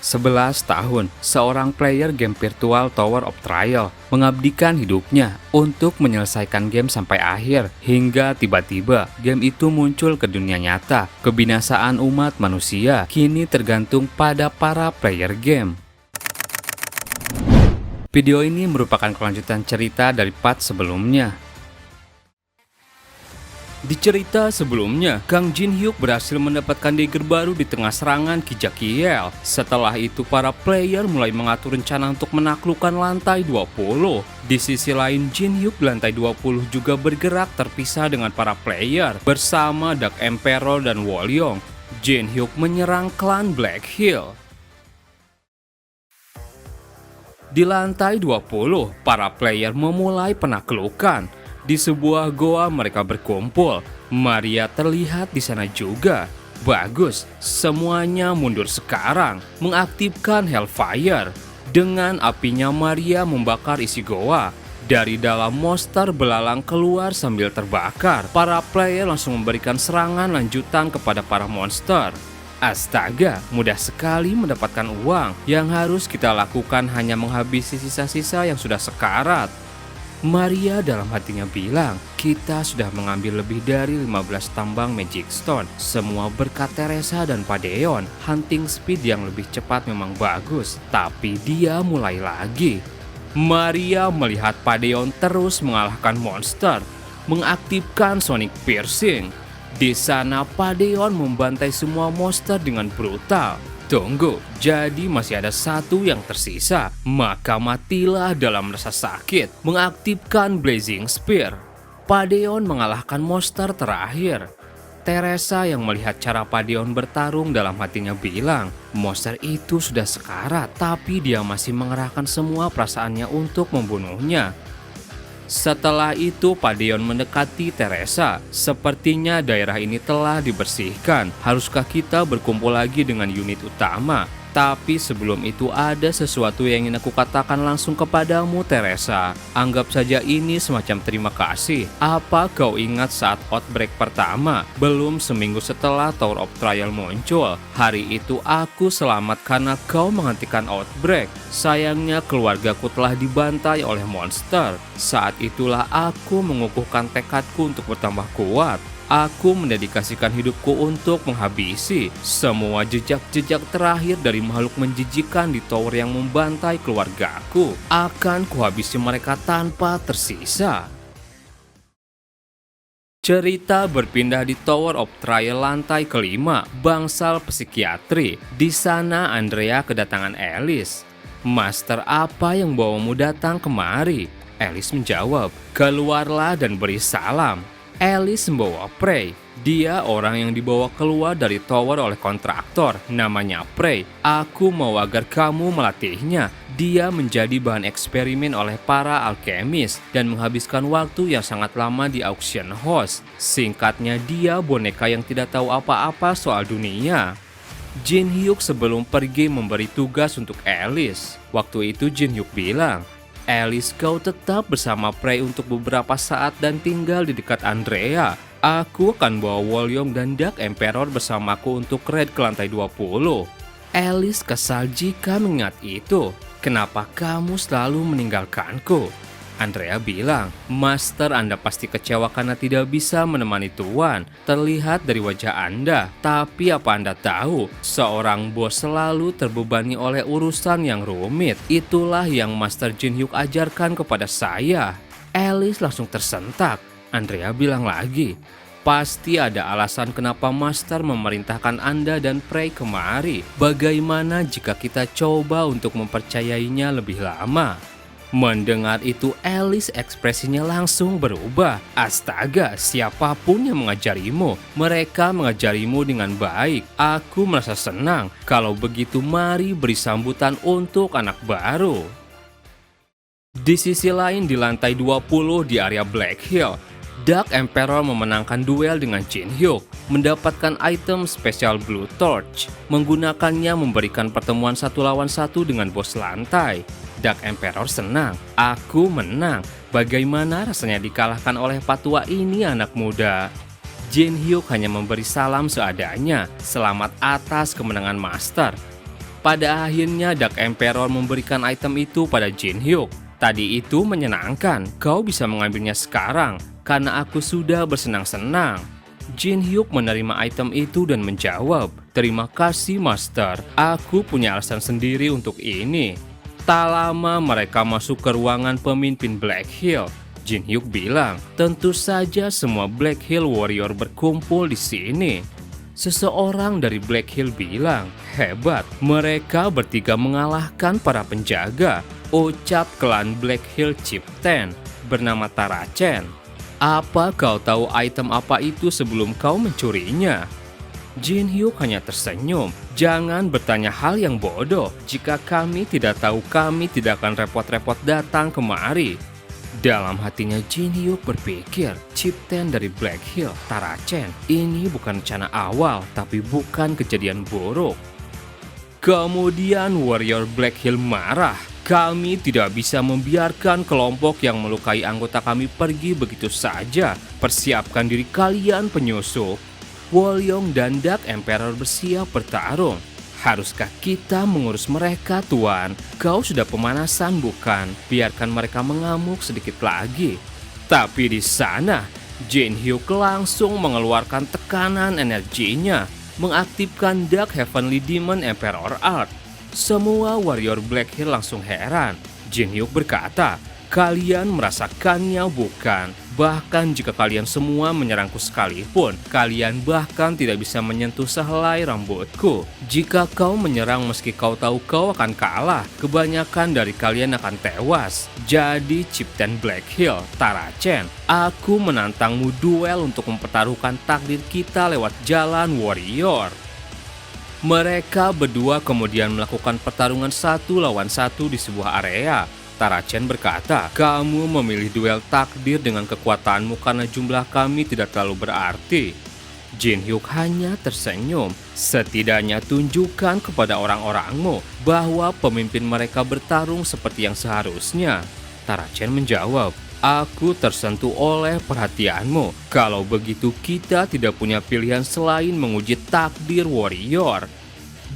11 tahun, seorang player game virtual Tower of Trial mengabdikan hidupnya untuk menyelesaikan game sampai akhir, hingga tiba-tiba game itu muncul ke dunia nyata. Kebinasaan umat manusia kini tergantung pada para player game. Video ini merupakan kelanjutan cerita dari part sebelumnya. Di cerita sebelumnya, Kang Jin Hyuk berhasil mendapatkan dagger baru di tengah serangan Ki Jakiel. Setelah itu, para player mulai mengatur rencana untuk menaklukkan lantai 20. Di sisi lain, Jin Hyuk di lantai 20 juga bergerak terpisah dengan para player. Bersama Dark Emperor dan Wolyong, Jin Hyuk menyerang klan Black Hill. Di lantai 20, para player memulai penaklukan. Di sebuah goa mereka berkumpul. Maria terlihat di sana juga. Bagus, semuanya mundur sekarang. Mengaktifkan Hellfire. Dengan apinya Maria membakar isi goa. Dari dalam monster belalang keluar sambil terbakar. Para player langsung memberikan serangan lanjutan kepada para monster. Astaga, mudah sekali mendapatkan uang. Yang harus kita lakukan hanya menghabisi sisa-sisa yang sudah sekarat. Maria dalam hatinya bilang, kita sudah mengambil lebih dari 15 tambang Magic Stone. Semua berkat Teresa dan Padeon. Hunting speed yang lebih cepat memang bagus, tapi dia mulai lagi. Maria melihat Padeon terus mengalahkan monster, mengaktifkan Sonic Piercing. Di sana Padeon membantai semua monster dengan brutal. Tunggu, jadi masih ada satu yang tersisa. Maka matilah dalam rasa sakit, mengaktifkan Blazing Spear. Padeon mengalahkan monster terakhir. Teresa yang melihat cara Padeon bertarung dalam hatinya bilang, monster itu sudah sekarat, tapi dia masih mengerahkan semua perasaannya untuk membunuhnya. Setelah itu Padeon mendekati Teresa. Sepertinya daerah ini telah dibersihkan. Haruskah kita berkumpul lagi dengan unit utama? Tapi sebelum itu ada sesuatu yang ingin aku katakan langsung kepadamu, Teresa. Anggap saja ini semacam terima kasih. Apa kau ingat saat outbreak pertama? Belum seminggu setelah Tower of Trial muncul. Hari itu aku selamat karena kau menghentikan outbreak. Sayangnya keluargaku telah dibantai oleh monster. Saat itulah aku mengukuhkan tekadku untuk bertambah kuat. Aku mendedikasikan hidupku untuk menghabisi semua jejak-jejak terakhir dari makhluk menjijikan di tower yang membantai keluargaku. Akan kuhabisi mereka tanpa tersisa. Cerita berpindah di Tower of Trial lantai kelima, bangsal psikiatri. Di sana Andrea kedatangan Alice. Master, apa yang bawamu datang kemari? Alice menjawab, keluarlah dan beri salam. Alice membawa Prey. Dia orang yang dibawa keluar dari tower oleh kontraktor. Namanya Prey. Aku mau agar kamu melatihnya. Dia menjadi bahan eksperimen oleh para alkemis dan menghabiskan waktu yang sangat lama di auction house. Singkatnya, dia boneka yang tidak tahu apa-apa soal dunia. Jin Hyuk sebelum pergi memberi tugas untuk Alice. Waktu itu Jin Hyuk bilang, Alice, kau tetap bersama Prey untuk beberapa saat dan tinggal di dekat Andrea. Aku akan bawa Wolyong dan Dark Emperor bersamaku untuk raid ke lantai 20. Alice kesal jika mengingat itu. Kenapa kamu selalu meninggalkanku? Andrea bilang, Master, Anda pasti kecewa karena tidak bisa menemani Tuan. Terlihat dari wajah Anda. Tapi apa Anda tahu, seorang bos selalu terbebani oleh urusan yang rumit. Itulah yang Master Jin Hyuk ajarkan kepada saya. Alice langsung tersentak. Andrea bilang lagi, pasti ada alasan kenapa Master memerintahkan Anda dan Prey kemari. Bagaimana jika kita coba untuk mempercayainya lebih lama? Mendengar itu, Alice ekspresinya langsung berubah. Astaga, siapapun yang mengajarimu, mereka mengajarimu dengan baik. Aku merasa senang. Kalau begitu, mari beri sambutan untuk anak baru. Di sisi lain, di lantai 20 di area Black Hill, Dark Emperor memenangkan duel dengan Jin Hyuk, mendapatkan item spesial Blue Torch. Menggunakannya memberikan pertemuan 1 lawan 1 dengan bos lantai. Dark Emperor senang, aku menang. Bagaimana rasanya dikalahkan oleh patua ini, anak muda? Jin Hyuk hanya memberi salam seadanya. Selamat atas kemenangan Master. Pada akhirnya Dark Emperor memberikan item itu pada Jin Hyuk. Tadi itu menyenangkan, kau bisa mengambilnya sekarang karena aku sudah bersenang-senang. Jin Hyuk menerima item itu dan menjawab, "Terima kasih Master, aku punya alasan sendiri untuk ini." Tak lama mereka masuk ke ruangan pemimpin Black Hill. Jin Hyuk bilang, "Tentu saja semua Black Hill Warrior berkumpul di sini." Seseorang dari Black Hill bilang, "Hebat, mereka bertiga mengalahkan para penjaga," ucap klan Black Hill Chieftain bernama Tarachen. "Apa kau tahu item apa itu sebelum kau mencurinya?" Jin Hyuk hanya tersenyum. "Jangan bertanya hal yang bodoh. Jika kami tidak tahu, kami tidak akan repot-repot datang kemari." Dalam hatinya Jin Hyuk berpikir, Chieftain dari Black Hill, Tarachen, ini bukan rencana awal, tapi bukan kejadian buruk. Kemudian Warrior Black Hill marah. "Kami tidak bisa membiarkan kelompok yang melukai anggota kami pergi begitu saja. Persiapkan diri kalian penyusup." Wolyong dan Dark Emperor bersiap bertarung. "Haruskah kita mengurus mereka, Tuan? Kau sudah pemanasan, bukan? Biarkan mereka mengamuk sedikit lagi." Tapi di sana, Jin Hyuk langsung mengeluarkan tekanan energinya, mengaktifkan Dark Heavenly Demon Emperor Art. Semua warrior Black Hill langsung heran. Jin Hyuk berkata, "Kalian merasakannya, bukan? Bahkan jika kalian semua menyerangku sekalipun, kalian bahkan tidak bisa menyentuh sehelai rambutku. Jika kau menyerang meski kau tahu kau akan kalah, kebanyakan dari kalian akan tewas. Jadi Chieftain Black Hill, Tarachen, aku menantangmu duel untuk mempertaruhkan takdir kita lewat jalan warrior." Mereka berdua kemudian melakukan pertarungan 1 lawan 1 di sebuah area. Tarachen berkata, "Kamu memilih duel takdir dengan kekuatanmu karena jumlah kami tidak terlalu berarti." Jin Hyuk hanya tersenyum. "Setidaknya tunjukkan kepada orang-orangmu bahwa pemimpin mereka bertarung seperti yang seharusnya." Tarachen menjawab, "Aku tersentuh oleh perhatianmu. Kalau begitu kita tidak punya pilihan selain menguji takdir warrior."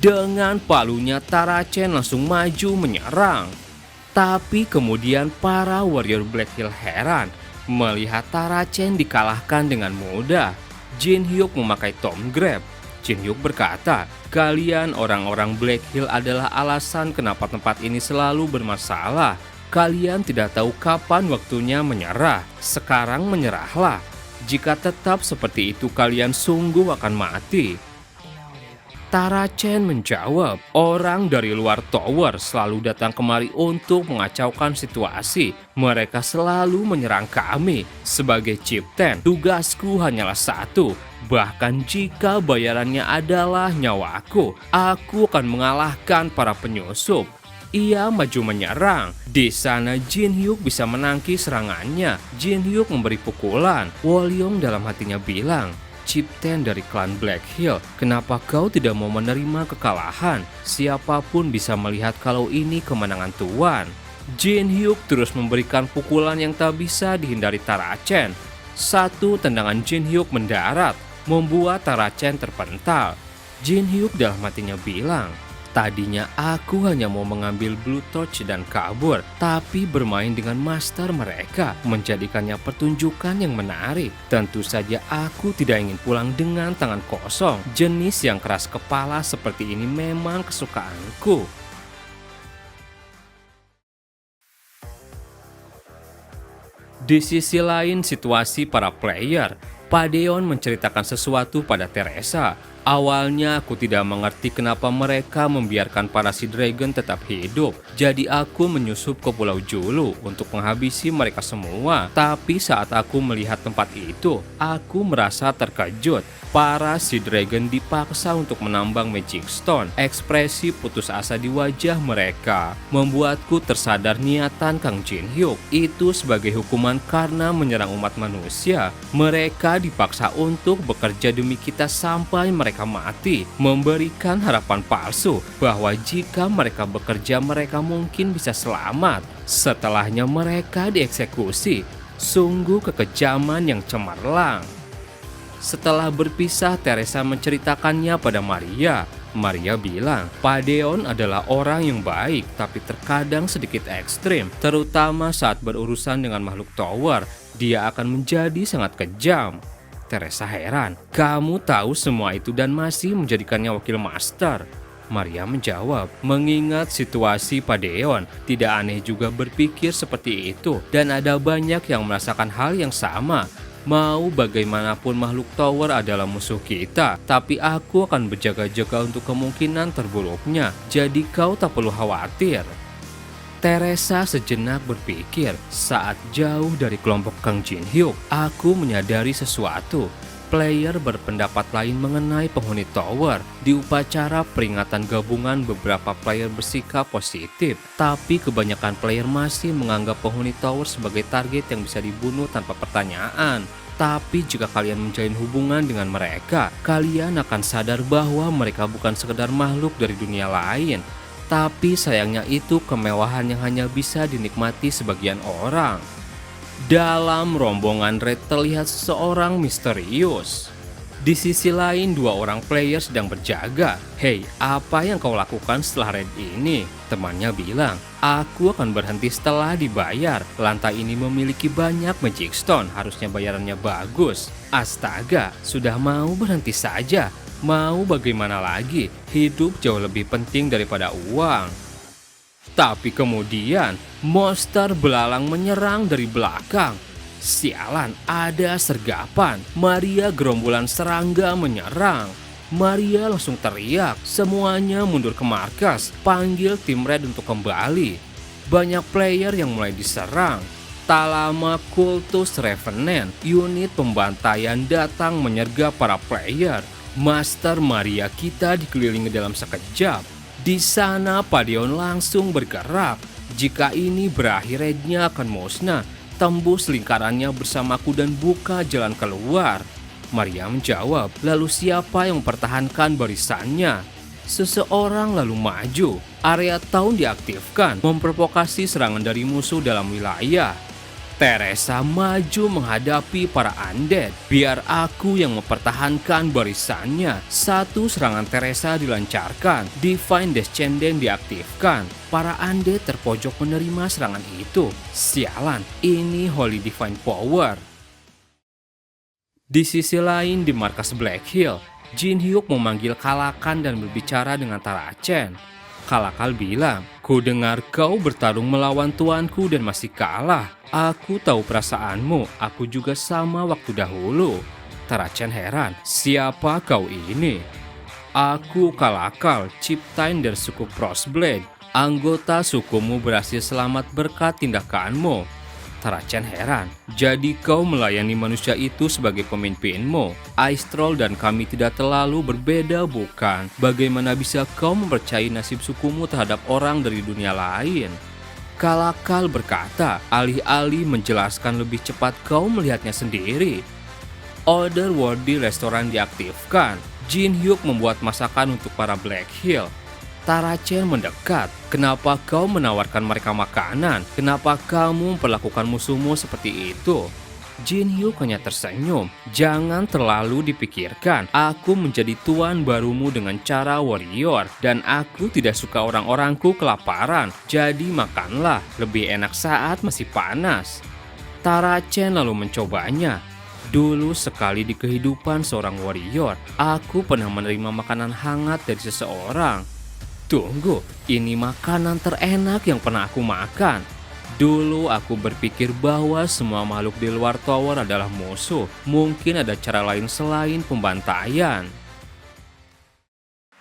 Dengan palunya Tarachen langsung maju menyerang. Tapi kemudian para warrior Black Hill heran melihat Tarachen dikalahkan dengan mudah. Jin Hyuk memakai Tom Grab. Jin Hyuk berkata, "Kalian orang-orang Black Hill adalah alasan kenapa tempat ini selalu bermasalah. Kalian tidak tahu kapan waktunya menyerah. Sekarang menyerahlah. Jika tetap seperti itu kalian sungguh akan mati." Tarachen menjawab, "Orang dari luar tower selalu datang kemari untuk mengacaukan situasi. Mereka selalu menyerang kami. Sebagai chieftain, tugasku hanyalah satu. Bahkan jika bayarannya adalah nyawaku, aku akan mengalahkan para penyusup." Ia maju menyerang. Di sana Jin Hyuk bisa menangkis serangannya. Jin Hyuk memberi pukulan. Wolyong dalam hatinya bilang, "Chieftain dari klan Black Hill, kenapa kau tidak mau menerima kekalahan? Siapapun bisa melihat kalau ini kemenangan Tuan." Jin Hyuk terus memberikan pukulan yang tak bisa dihindari Tarachen. Satu tendangan Jin Hyuk mendarat, membuat Tarachen terpental. Jin Hyuk dalam hatinya bilang, "Tadinya aku hanya mau mengambil Blue Torch dan kabur, tapi bermain dengan master mereka menjadikannya pertunjukan yang menarik. Tentu saja aku tidak ingin pulang dengan tangan kosong. Jenis yang keras kepala seperti ini memang kesukaanku." Di sisi lain situasi para player, Padeon menceritakan sesuatu pada Teresa. "Awalnya aku tidak mengerti kenapa mereka membiarkan para Sea Dragon tetap hidup. Jadi aku menyusup ke Pulau Julu untuk menghabisi mereka semua. Tapi saat aku melihat tempat itu, aku merasa terkejut. Para Sea Dragon dipaksa untuk menambang Magic Stone. Ekspresi putus asa di wajah mereka membuatku tersadar niatan Kang Jin Hyuk itu sebagai hukuman karena menyerang umat manusia. Mereka dipaksa untuk bekerja demi kita sampai mereka mati, memberikan harapan palsu bahwa jika mereka bekerja mereka mungkin bisa selamat. Setelahnya mereka dieksekusi. Sungguh kekejaman yang cemerlang." Setelah berpisah, Teresa menceritakannya pada Maria. Maria bilang, Pak Deon adalah orang yang baik tapi terkadang sedikit ekstrim, terutama saat berurusan dengan makhluk tower. Dia akan menjadi sangat kejam. Teresa heran, kamu tahu semua itu dan masih menjadikannya wakil master? Maria menjawab, mengingat situasi Pak Deon, tidak aneh juga berpikir seperti itu dan ada banyak yang merasakan hal yang sama. Mau bagaimanapun makhluk tower adalah musuh kita, tapi aku akan berjaga-jaga untuk kemungkinan terburuknya, jadi kau tak perlu khawatir. Teresa sejenak berpikir, saat jauh dari kelompok Kang Jin Hyuk, aku menyadari sesuatu. Player berpendapat lain mengenai penghuni tower. Di upacara peringatan gabungan beberapa player bersikap positif, tapi kebanyakan player masih menganggap penghuni tower sebagai target yang bisa dibunuh tanpa pertanyaan. Tapi jika kalian menjalin hubungan dengan mereka, kalian akan sadar bahwa mereka bukan sekedar makhluk dari dunia lain. Tapi sayangnya itu kemewahan yang hanya bisa dinikmati sebagian orang. Dalam rombongan Red terlihat seseorang misterius. Di sisi lain, dua orang player sedang berjaga. Hei, apa yang kau lakukan setelah raid ini? Temannya bilang, aku akan berhenti setelah dibayar. Lantai ini memiliki banyak magic stone, harusnya bayarannya bagus. Astaga, sudah mau berhenti saja. Mau bagaimana lagi? Hidup jauh lebih penting daripada uang. Tapi kemudian, monster belalang menyerang dari belakang. Sialan, ada sergapan. Maria gerombolan serangga menyerang. Maria langsung teriak, semuanya mundur ke markas, panggil tim Red untuk kembali. Banyak player yang mulai diserang. Tak lama Kultus Revenant, unit pembantaian datang menyergap para player. Master Maria kita dikelilingi dalam sekejap. Di sana Pak Deon langsung bergerak. Jika ini berakhir, raidnya akan musnah. Tembus lingkarannya bersamaku dan buka jalan keluar. Maria menjawab, lalu siapa yang mempertahankan barisannya? Seseorang lalu maju. Area Town diaktifkan, memprovokasi serangan dari musuh dalam wilayah. Teresa maju menghadapi para undead. Biar aku yang mempertahankan barisannya. Satu serangan Teresa dilancarkan. Divine Descendant diaktifkan. Para undead terpojok menerima serangan itu. Sialan, ini Holy Divine Power. Di sisi lain di markas Black Hill, Jin Hyuk memanggil Kalakan dan berbicara dengan Tara Chen. Kalakal bilang, ku dengar kau bertarung melawan tuanku dan masih kalah. Aku tahu perasaanmu, aku juga sama waktu dahulu. Tara Chen heran, siapa kau ini? Aku Kalakal, Chieftain dari suku Frostblade. Anggota sukumu berhasil selamat berkat tindakanmu. Tara Chen heran, jadi kau melayani manusia itu sebagai pemimpinmu. Ice Troll dan kami tidak terlalu berbeda bukan? Bagaimana bisa kau mempercayai nasib sukumu terhadap orang dari dunia lain? Kalakal berkata, alih-alih menjelaskan lebih cepat kau melihatnya sendiri. Otherworldly restoran diaktifkan. Jin Hyuk membuat masakan untuk para Black Hill. Tara Chen mendekat. Kenapa kau menawarkan mereka makanan? Kenapa kamu memperlakukan musuhmu seperti itu? Jin Hyuk hanya tersenyum. Jangan terlalu dipikirkan. Aku menjadi tuan barumu dengan cara warrior. Dan aku tidak suka orang-orangku kelaparan. Jadi makanlah. Lebih enak saat masih panas. Tara Chen lalu mencobanya. Dulu sekali di kehidupan seorang warrior, aku pernah menerima makanan hangat dari seseorang. Tunggu, ini makanan terenak yang pernah aku makan. Dulu aku berpikir bahwa semua makhluk di luar tower adalah musuh. Mungkin ada cara lain selain pembantaian.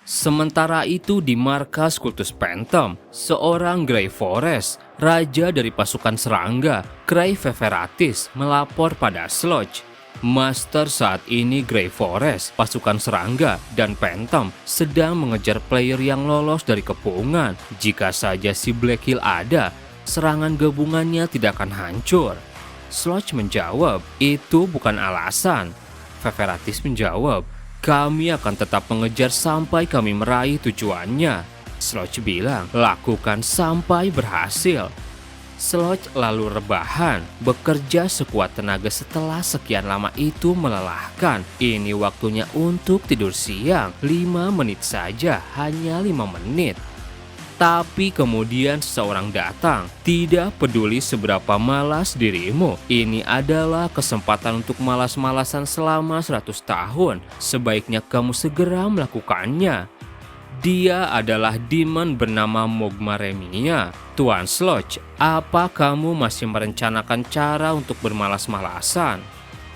Sementara itu di markas kultus Phantom, seorang Grey Forest, raja dari pasukan serangga, Grey Feveratis, melapor pada Sludge. Master, saat ini Grey Forest, pasukan serangga, dan Phantom sedang mengejar player yang lolos dari kepungan. Jika saja si Black Hill ada, serangan gabungannya tidak akan hancur. Sludge menjawab, itu bukan alasan. Feveratis menjawab, kami akan tetap mengejar sampai kami meraih tujuannya. Sludge bilang, lakukan sampai berhasil. Sludge lalu rebahan, bekerja sekuat tenaga setelah sekian lama itu melelahkan. Ini waktunya untuk tidur siang, 5 menit saja, hanya 5 menit. Tapi kemudian seseorang datang, tidak peduli seberapa malas dirimu, ini adalah kesempatan untuk malas-malasan selama 100 tahun. Sebaiknya kamu segera melakukannya. Dia adalah demon bernama Mogmaremia. Tuan Sludge, apa kamu masih merencanakan cara untuk bermalas-malasan?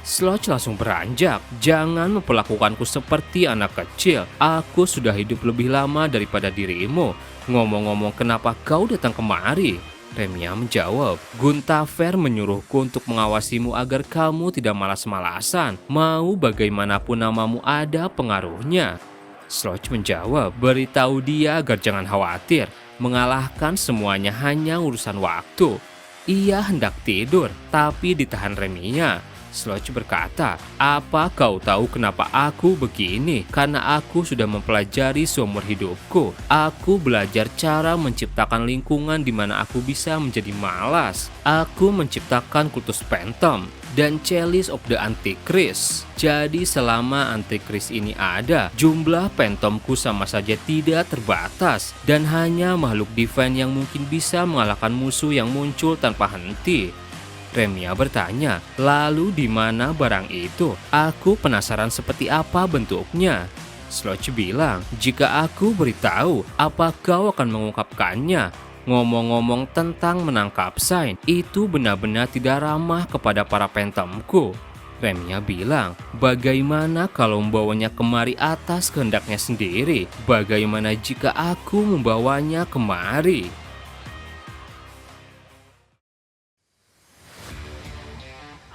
Sludge langsung beranjak. Jangan memperlakukanku seperti anak kecil. Aku sudah hidup lebih lama daripada dirimu. Ngomong-ngomong, kenapa kau datang kemari? Remia menjawab, Guntafer menyuruhku untuk mengawasimu agar kamu tidak malas-malasan. Mau bagaimanapun namamu ada pengaruhnya. Sludge menjawab, beritahu dia agar jangan khawatir. Mengalahkan semuanya hanya urusan waktu. Ia hendak tidur, tapi ditahan Remia. Sludge berkata, apa kau tahu kenapa aku begini? Karena aku sudah mempelajari seumur hidupku. Aku belajar cara menciptakan lingkungan di mana aku bisa menjadi malas. Aku menciptakan kultus Phantom dan Chalice of the Antichrist. Jadi selama Antichrist ini ada, jumlah Phantomku sama saja tidak terbatas. Dan hanya makhluk divine yang mungkin bisa mengalahkan musuh yang muncul tanpa henti. Remia bertanya, lalu di mana barang itu? Aku penasaran seperti apa bentuknya. Sludge bilang, jika aku beritahu, apa kau akan mengungkapkannya? Ngomong-ngomong tentang menangkap Sign, itu benar-benar tidak ramah kepada para Phantomku. Remia bilang, bagaimana kalau membawanya kemari atas kehendaknya sendiri? Bagaimana jika aku membawanya kemari?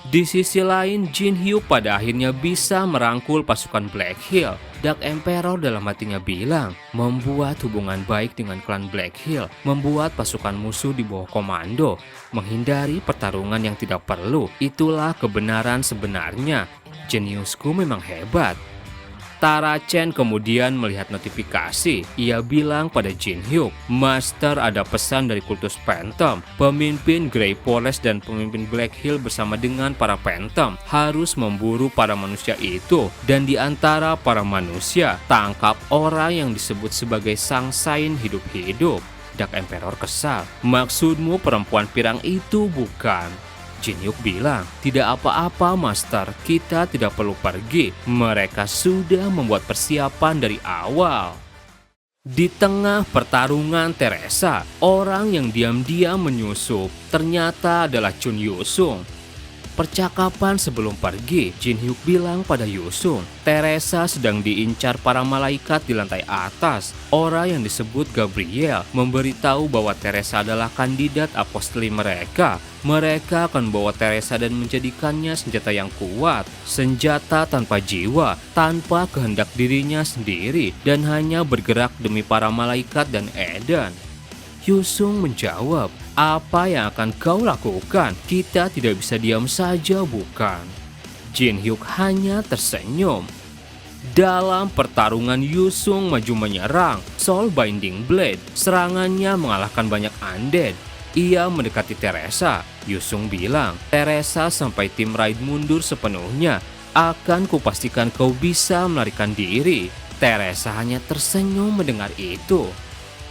Di sisi lain, Jin Hyuk pada akhirnya bisa merangkul pasukan Black Hill. Dark Emperor dalam hatinya bilang, membuat hubungan baik dengan klan Black Hill, membuat pasukan musuh di bawah komando, menghindari pertarungan yang tidak perlu. Itulah kebenaran sebenarnya. Jeniusku memang hebat. Tara Chen kemudian melihat notifikasi. Ia bilang pada Jin Hyuk, Master, ada pesan dari kultus Phantom. Pemimpin Grey Forest dan pemimpin Black Hill bersama dengan para Phantom harus memburu para manusia itu. Dan di antara para manusia, tangkap orang yang disebut sebagai Sang Sain hidup-hidup. Dark Emperor kesal. Maksudmu perempuan pirang itu bukan? Jin Hyuk bilang, tidak apa-apa Master, kita tidak perlu pergi. Mereka sudah membuat persiapan dari awal. Di tengah pertarungan Teresa, orang yang diam-diam menyusup ternyata adalah Chun Yusung. Percakapan sebelum pergi, Jin Hyuk bilang pada Yusung, Teresa sedang diincar para malaikat di lantai atas. Orang yang disebut Gabriel memberitahu bahwa Teresa adalah kandidat apostoli mereka. Mereka akan membawa Teresa dan menjadikannya senjata yang kuat, senjata tanpa jiwa, tanpa kehendak dirinya sendiri, dan hanya bergerak demi para malaikat dan Eden. Yusung menjawab, apa yang akan kau lakukan? Kita tidak bisa diam saja, bukan? Jin Hyuk hanya tersenyum. Dalam pertarungan, Yusung maju menyerang Soul Binding Blade. Serangannya mengalahkan banyak undead. Ia mendekati Teresa. Yusung bilang, Teresa sampai tim Raid mundur sepenuhnya. Akan kupastikan kau bisa melarikan diri. Teresa hanya tersenyum mendengar itu.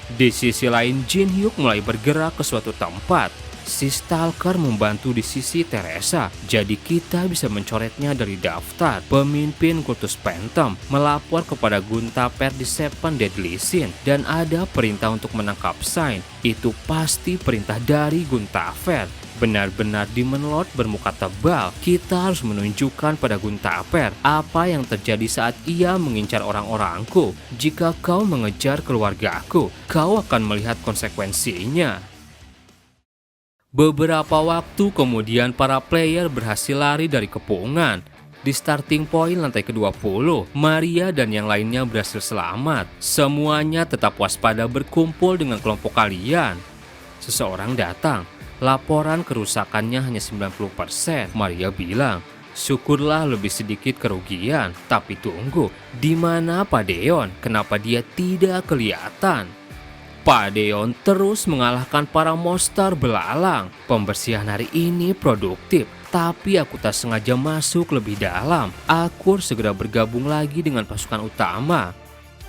Di sisi lain, Jin Hyuk mulai bergerak ke suatu tempat. Si Stalker membantu di sisi Teresa, jadi kita bisa mencoretnya dari daftar. Pemimpin kultus Phantom melapor kepada Guntafer di Seven Deadly Sin dan ada perintah untuk menangkap Sign. Itu pasti perintah dari Guntafer. Benar-benar Demon Lord bermuka tebal. Kita harus menunjukkan pada Guntafer apa yang terjadi saat ia mengincar orang-orangku. Jika kau mengejar keluargaku, kau akan melihat konsekuensinya. Beberapa waktu kemudian para player berhasil lari dari kepungan. Di starting point lantai ke-20, Maria dan yang lainnya berhasil selamat. Semuanya tetap waspada berkumpul dengan kelompok kalian. Seseorang datang. Laporan kerusakannya hanya 90%. Maria bilang, syukurlah lebih sedikit kerugian. Tapi tunggu, di mana Pak Deon? Kenapa dia tidak kelihatan? Pak Deon terus mengalahkan para monster belalang. Pembersihan hari ini produktif, tapi aku tak sengaja masuk lebih dalam. Aku segera bergabung lagi dengan pasukan utama.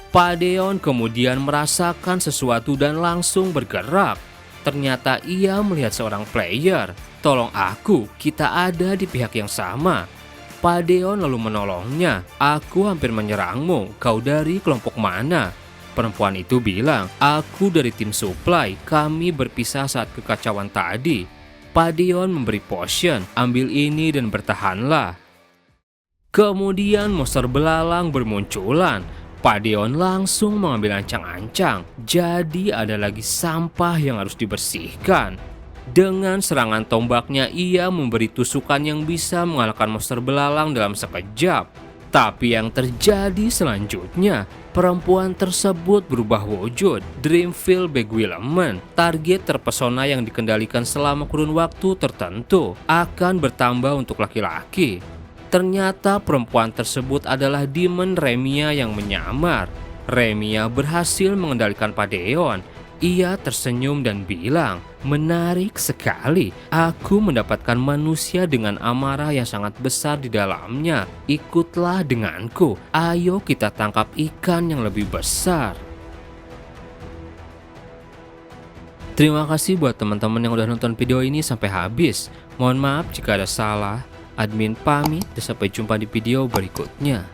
Pak Deon kemudian merasakan sesuatu dan langsung bergerak. Ternyata ia melihat seorang player. Tolong aku, kita ada di pihak yang sama. Pak Deon lalu menolongnya. Aku hampir menyerangmu, kau dari kelompok mana? Perempuan itu bilang, aku dari tim supply, kami berpisah saat kekacauan tadi. Pak Deon memberi potion, ambil ini dan bertahanlah. Kemudian monster belalang bermunculan. Pak Deon langsung mengambil ancang-ancang, jadi ada lagi sampah yang harus dibersihkan. Dengan serangan tombaknya ia memberi tusukan yang bisa mengalahkan monster belalang dalam sekejap. Tapi yang terjadi selanjutnya, perempuan tersebut berubah wujud. Dreamville Beguilement, target terpesona yang dikendalikan selama kurun waktu tertentu, akan bertambah untuk laki-laki. Ternyata perempuan tersebut adalah Demon Remia yang menyamar. Remia berhasil mengendalikan Pak Deon. Ia tersenyum dan bilang, menarik sekali, aku mendapatkan manusia dengan amarah yang sangat besar di dalamnya. Ikutlah denganku, ayo kita tangkap ikan yang lebih besar. Terima kasih buat teman-teman yang udah nonton video ini sampai habis. Mohon maaf jika ada salah. Admin pamit dan sampai jumpa di video berikutnya.